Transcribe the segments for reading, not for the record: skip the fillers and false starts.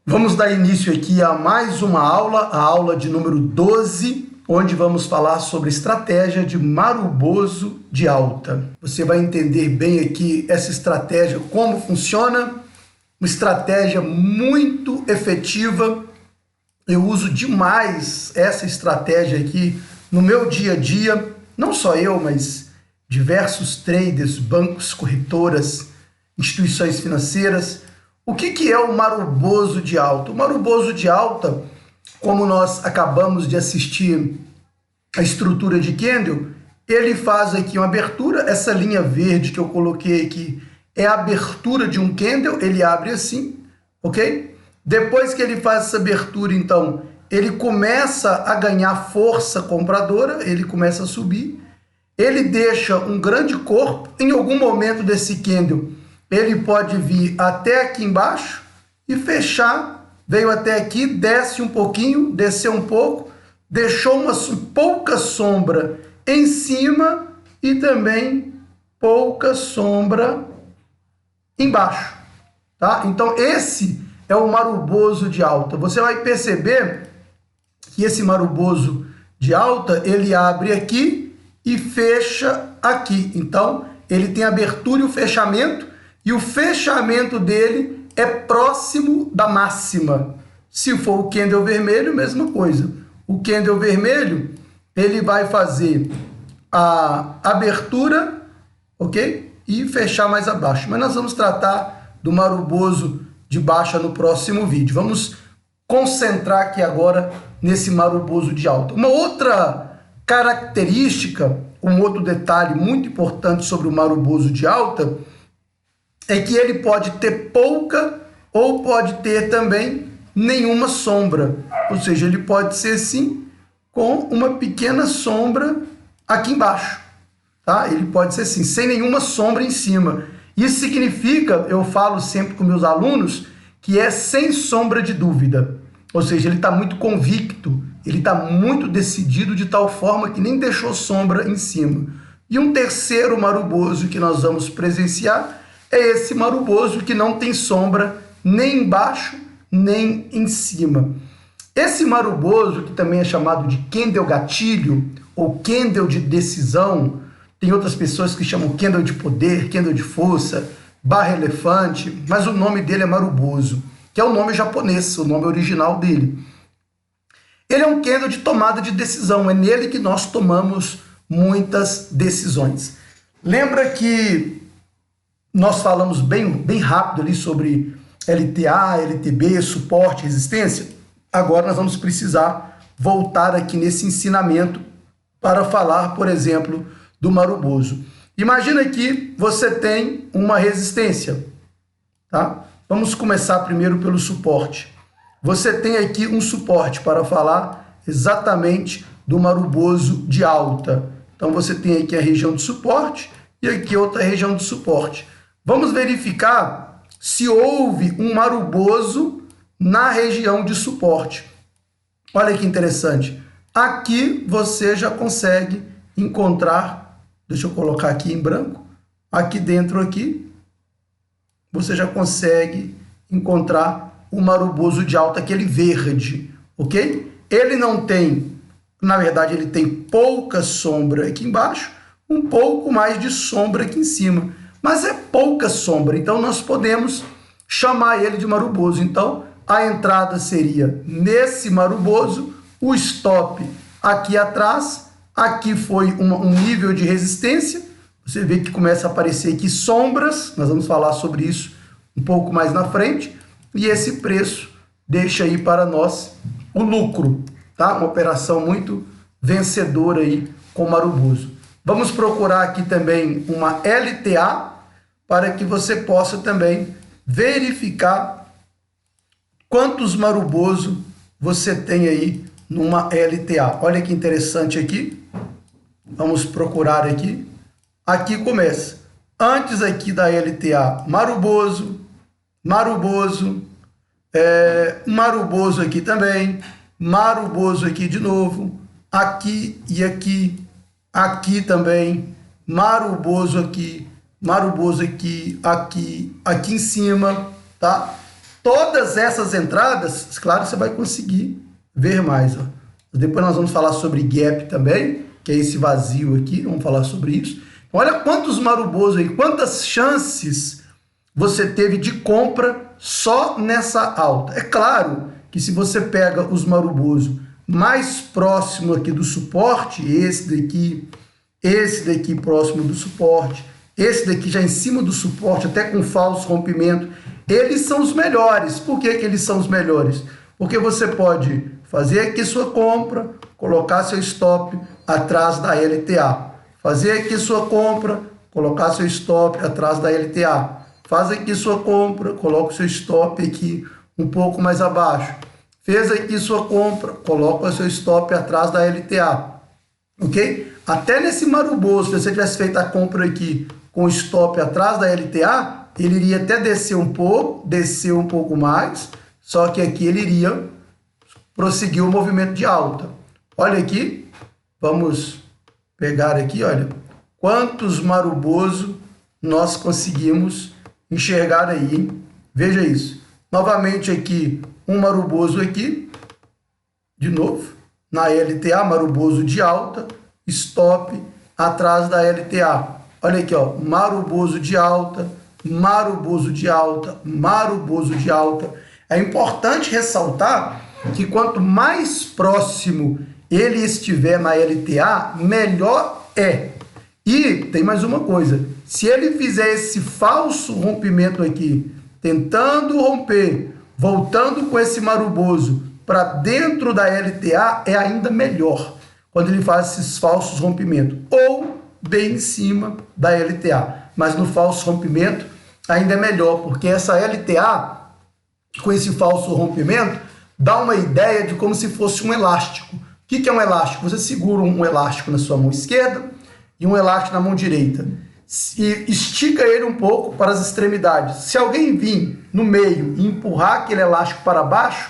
Vamos dar início aqui a mais uma aula, a aula de número 12, onde vamos falar sobre estratégia de Maruboso de alta. Você vai entender bem aqui essa estratégia, como funciona, uma estratégia muito efetiva. Eu uso demais essa estratégia aqui no meu dia a dia, não só eu, mas diversos traders, bancos, corretoras, instituições financeiras. O que é o Maruboso de alta? O Maruboso de alta, como nós acabamos de assistir a estrutura de candle, ele faz aqui uma abertura, essa linha verde que eu coloquei aqui é a abertura de um candle, ele abre assim, ok? Depois que ele faz essa abertura, então, ele começa a ganhar força compradora, ele começa a subir, ele deixa um grande corpo, em algum momento desse candle, ele pode vir até aqui embaixo e fechar, veio até aqui, desce um pouquinho, desceu um pouco, deixou uma pouca sombra em cima e também pouca sombra embaixo, tá? Então esse é o Maruboso de alta. Você vai perceber que esse Maruboso de alta, ele abre aqui e fecha aqui. Então ele tem abertura e o fechamento, e o fechamento dele é próximo da máxima. Se for o candle vermelho, mesma coisa. O candle vermelho, ele vai fazer a abertura, ok? E fechar mais abaixo. Mas nós vamos tratar do Maruboso de baixa no próximo vídeo. Vamos concentrar aqui agora nesse Maruboso de alta. Uma outra característica, um outro detalhe muito importante sobre o Maruboso de alta é que ele pode ter pouca ou pode ter também nenhuma sombra. Ou seja, ele pode ser sim com uma pequena sombra aqui embaixo. Tá? Ele pode ser assim, sem nenhuma sombra em cima. Isso significa, eu falo sempre com meus alunos, que é sem sombra de dúvida. Ou seja, ele está muito convicto, ele está muito decidido de tal forma que nem deixou sombra em cima. E um terceiro Maruboso que nós vamos presenciar é esse Maruboso que não tem sombra nem embaixo, nem em cima. Esse Maruboso, que também é chamado de candle gatilho, ou candle de decisão, tem outras pessoas que chamam candle de poder, candle de força, barra elefante, mas o nome dele é Maruboso, que é o nome japonês, o nome original dele. Ele é um candle de tomada de decisão, é nele que nós tomamos muitas decisões. Lembra que nós falamos bem rápido ali sobre LTA, LTB, suporte, resistência? Agora nós vamos precisar voltar aqui nesse ensinamento para falar, por exemplo, do Maruboso. Imagina que você tem uma resistência, tá? Vamos começar primeiro pelo suporte. Você tem aqui um suporte para falar exatamente do Maruboso de alta. Então você tem aqui a região de suporte e aqui outra região de suporte. Vamos verificar se houve um Maruboso na região de suporte. Olha que interessante. Aqui você já consegue encontrar, deixa eu colocar aqui em branco, aqui dentro aqui, você já consegue encontrar o Maruboso de alta, aquele verde, ok? Ele não tem, na verdade ele tem pouca sombra aqui embaixo, um pouco mais de sombra aqui em cima, mas é pouca sombra, então nós podemos chamar ele de Maruboso. Então a entrada seria nesse Maruboso, o stop aqui atrás, aqui foi um nível de resistência, você vê que começa a aparecer aqui sombras, nós vamos falar sobre isso um pouco mais na frente, e esse preço deixa aí para nós o lucro, tá? Uma operação muito vencedora aí com o Maruboso. Vamos procurar aqui também uma LTA para que você possa também verificar quantos Maruboso você tem aí numa LTA. Olha que interessante aqui. Vamos procurar aqui. Aqui começa. Antes aqui da LTA, Maruboso, Maruboso, Maruboso aqui também, Maruboso aqui de novo, aqui e aqui, aqui também, Maruboso aqui, aqui em cima, tá? todas essas entradas, claro, você vai conseguir ver mais. Ó. Depois nós vamos falar sobre gap também, que é esse vazio aqui, vamos falar sobre isso. Olha quantos Maruboso aí, quantas chances você teve de compra só nessa alta. É claro que se você pega os Maruboso mais próximo aqui do suporte, esse daqui próximo do suporte, esse daqui já em cima do suporte, até com falso rompimento, eles são os melhores. Por que que eles são os melhores? Porque você pode fazer aqui sua compra, colocar seu stop atrás da LTA. Fazer aqui sua compra, colocar seu stop atrás da LTA. Faz aqui sua compra, coloca o seu stop aqui um pouco mais abaixo. Fez aqui sua compra, coloca o seu stop atrás da LTA. Ok? Até nesse Maruboso, se você tivesse feito a compra aqui com o stop atrás da LTA, ele iria até descer um pouco mais, só que aqui ele iria prosseguir o movimento de alta. Olha aqui, vamos pegar aqui, olha, quantos Maruboso nós conseguimos enxergar aí, hein? Veja isso. Novamente aqui, um Maruboso aqui, de novo, na LTA, Maruboso de alta, stop atrás da LTA. Olha aqui, ó, Maruboso de alta, Maruboso de alta, Maruboso de alta. É importante ressaltar que quanto mais próximo ele estiver na LTA, melhor é. E tem mais uma coisa, se ele fizer esse falso rompimento aqui, tentando romper, voltando com esse Maruboso para dentro da LTA, é ainda melhor, quando ele faz esses falsos rompimentos, ou bem em cima da LTA. Mas no falso rompimento ainda é melhor, porque essa LTA, com esse falso rompimento, dá uma ideia de como se fosse um elástico. O que é um elástico? Você segura um elástico na sua mão esquerda e um elástico na mão direita. E estica ele um pouco para as extremidades. Se alguém vir no meio e empurrar aquele elástico para baixo,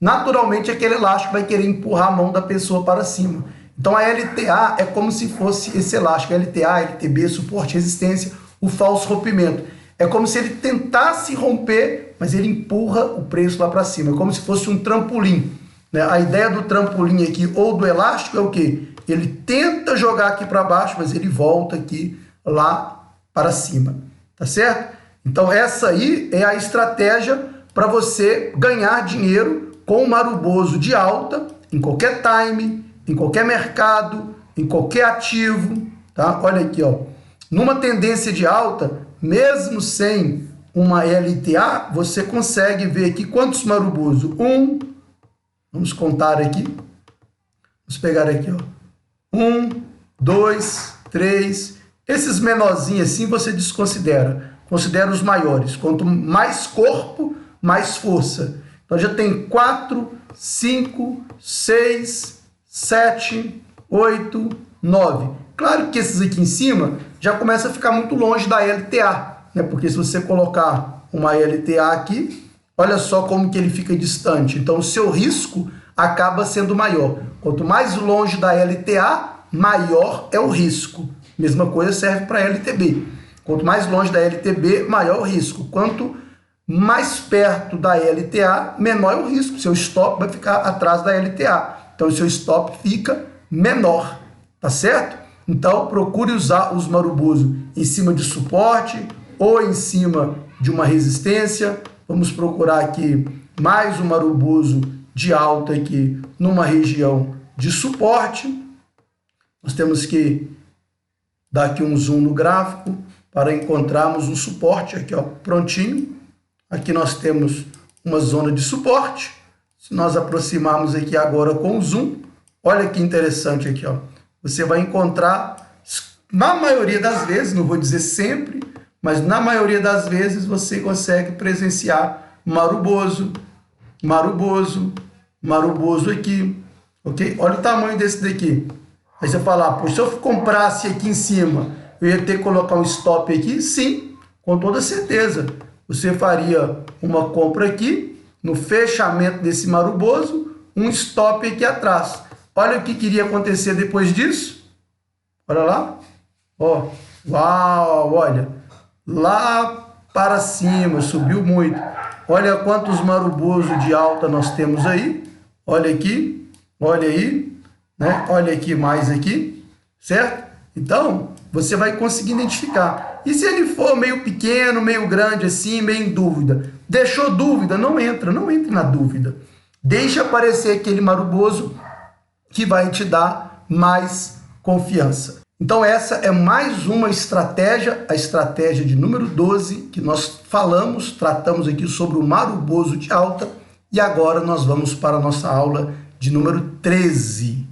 naturalmente aquele elástico vai querer empurrar a mão da pessoa para cima. Então a LTA é como se fosse esse elástico. LTA, LTB, suporte, resistência, o falso rompimento. É como se ele tentasse romper, mas ele empurra o preço lá para cima. É como se fosse um trampolim. Né? A ideia do trampolim aqui, ou do elástico, é o quê? Ele tenta jogar aqui para baixo, mas ele volta aqui lá para cima. Tá certo? Então essa aí é a estratégia para você ganhar dinheiro com o Maruboso de alta, em qualquer time, em qualquer mercado, em qualquer ativo. Tá? Olha aqui, ó. Numa tendência de alta, mesmo sem uma LTA, você consegue ver aqui quantos Maruboso. Vamos contar aqui. Vamos pegar aqui, ó. 1, 2, 3. Esses menorzinhos assim você desconsidera. Considera os maiores. Quanto mais corpo, mais força. Então já tem 4, 5, 6, 7, 8, 9. Claro que esses aqui em cima já começa a ficar muito longe da LTA, né? Porque se você colocar uma LTA aqui, olha só como que ele fica distante. Então o seu risco acaba sendo maior. Quanto mais longe da LTA, maior é o risco. Mesma coisa serve para LTB. Quanto mais longe da LTB, maior o risco. Quanto mais perto da LTA, menor é o risco. Seu stop vai ficar atrás da LTA. Então o seu stop fica menor, tá certo? Então procure usar os Maruboso em cima de suporte ou em cima de uma resistência. Vamos procurar aqui mais um Maruboso de alta aqui numa região de suporte. Nós temos que dar aqui um zoom no gráfico para encontrarmos um suporte aqui, ó, prontinho. Aqui nós temos uma zona de suporte. Se nós aproximarmos aqui agora com o zoom, olha que interessante aqui, ó. Você vai encontrar, na maioria das vezes, não vou dizer sempre, mas na maioria das vezes você consegue presenciar Maruboso, Maruboso, Maruboso aqui, ok? Olha o tamanho desse daqui. Aí você fala, pô, se eu comprasse aqui em cima, eu ia ter que colocar um stop aqui? Sim, com toda certeza. Você faria uma compra aqui, no fechamento desse Maruboso, um stop aqui atrás. Olha o que iria acontecer depois disso. Olha lá. Ó, uau, olha. Lá para cima, subiu muito. Olha quantos maruboso de alta nós temos aí. Olha aqui, olha aí, né? Olha aqui mais aqui, certo? Então, você vai conseguir identificar. E se ele for meio pequeno, meio grande assim, meio em dúvida? Deixou dúvida? Não entre na dúvida. Deixa aparecer aquele maruboso que vai te dar mais confiança. Então essa é mais uma estratégia, a estratégia de número 12, que nós tratamos aqui sobre o maruboso de alta, e agora nós vamos para a nossa aula de número 13.